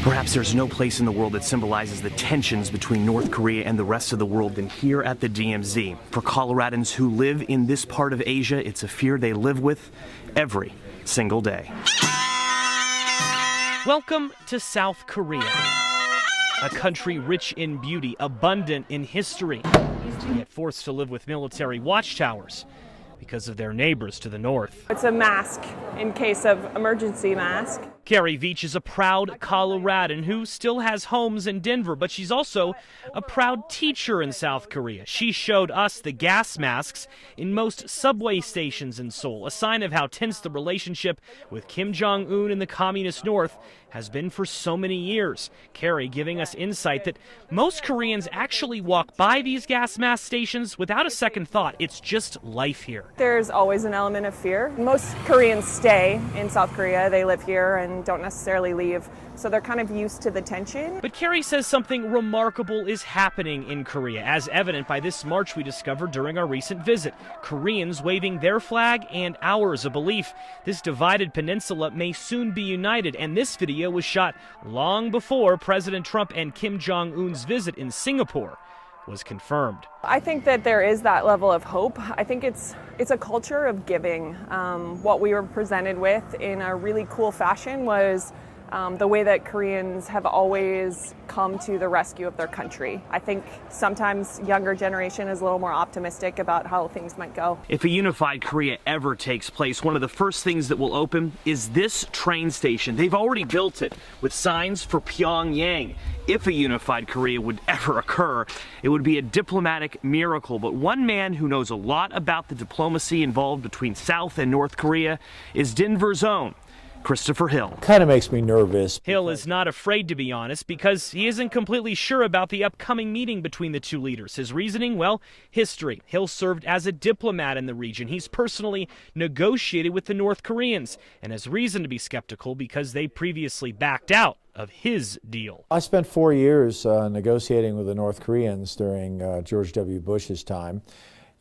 Perhaps there's no place in the world that symbolizes the tensions between North Korea and the rest of the world than here at the DMZ. For Coloradans who live in this part of Asia, it's a fear they live with every single day. Welcome to South Korea, a country rich in beauty, abundant in history, yet forced to live with military watchtowers because of their neighbors to the north. It's a mask in case of emergency mask. Carrie Veach is a proud Coloradan who still has homes in Denver, but she's also a proud teacher in South Korea. She showed us the gas masks in most subway stations in Seoul, a sign of how tense the relationship with Kim Jong-un in the communist north has been for so many years. Carrie giving us insight that most Koreans actually walk by these gas mask stations without a second thought. It's just life here. There's always an element of fear. Most Koreans stay in South Korea. They live here and don't necessarily leave, so they're kind of used to the tension. But Carrie says something remarkable is happening in Korea, as evident by this march we discovered during our recent visit. Koreans waving their flag and ours, a belief this divided peninsula may soon be united, and this video was shot long before President Trump and Kim Jong-un's visit in Singapore was confirmed. I think that there is that level of hope. I think it's a culture of giving. What we were presented with in a really cool fashion was the way that Koreans have always come to the rescue of their country. I think sometimes younger generation is a little more optimistic about how things might go. If a unified Korea ever takes place, one of the first things that will open is this train station. They've already built it with signs for Pyongyang. If a unified Korea would ever occur, it would be a diplomatic miracle. But one man who knows a lot about the diplomacy involved between South and North Korea is Denver's own Christopher Hill. Kind of makes me nervous. Hill is not afraid to be honest because he isn't completely sure about the upcoming meeting between the two leaders. His reasoning, well, history. Hill served as a diplomat in the region. He's personally negotiated with the North Koreans and has reason to be skeptical because they previously backed out of his deal. I spent 4 years negotiating with the North Koreans during George W. Bush's time,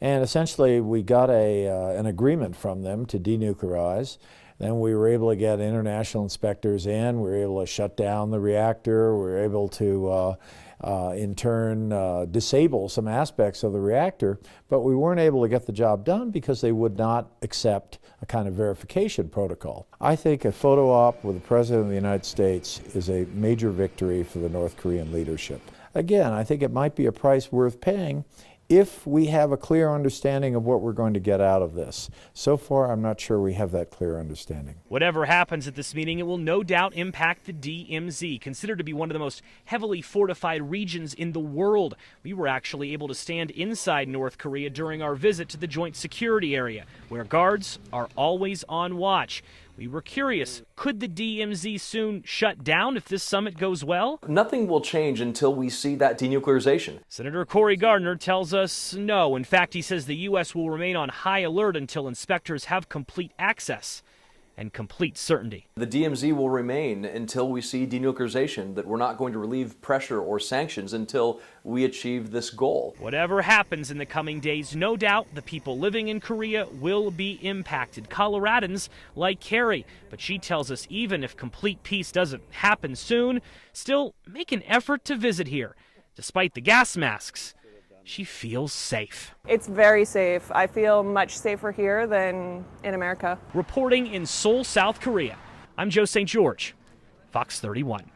and essentially we got an agreement from them to denuclearize. Then we were able to get international inspectors in. We were able to shut down the reactor. We were able to, in turn, disable some aspects of the reactor. But we weren't able to get the job done because they would not accept a kind of verification protocol. I think a photo op with the President of the United States is a major victory for the North Korean leadership. Again, I think it might be a price worth paying if we have a clear understanding of what we're going to get out of this. So far, I'm not sure we have that clear understanding. Whatever happens at this meeting, it will no doubt impact the DMZ, considered to be one of the most heavily fortified regions in the world. We were actually able to stand inside North Korea during our visit to the Joint Security Area, where guards are always on watch. We were curious, could the DMZ soon shut down if this summit goes well? Nothing will change until we see that denuclearization. Senator Cory Gardner tells us no. In fact, he says the U.S. will remain on high alert until inspectors have complete access and complete certainty. The DMZ will remain until we see denuclearization, that we're not going to relieve pressure or sanctions until we achieve this goal. Whatever happens in the coming days, no doubt the people living in Korea will be impacted. Coloradans like Carrie, but she tells us even if complete peace doesn't happen soon, still make an effort to visit here. Despite the gas masks, she feels safe. It's very safe. I feel much safer here than in America. Reporting in Seoul, South Korea, I'm Joe St. George, Fox 31.